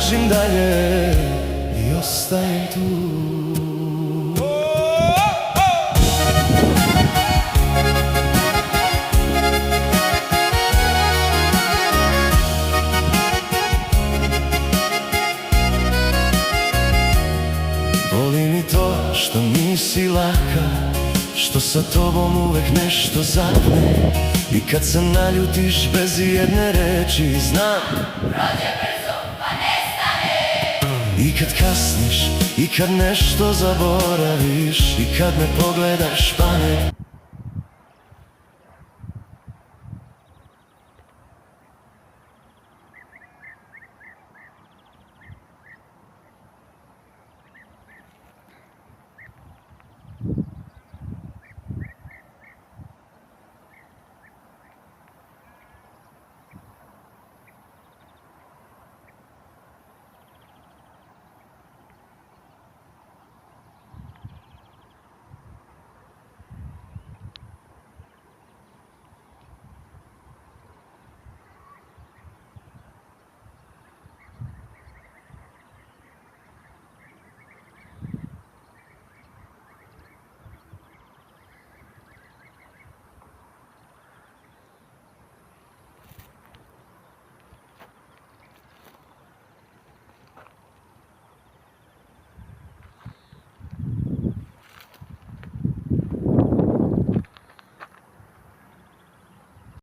tražim dalje i ostajem tu. Boli mi to što nisi laka, što sa tobom uvek nešto zapne. I kad se naljutiš bez jedne reči, znam prođe brzo pa nestane. I kad kasniš, i kad nešto zaboraviš, i kad me pogledaš pa ne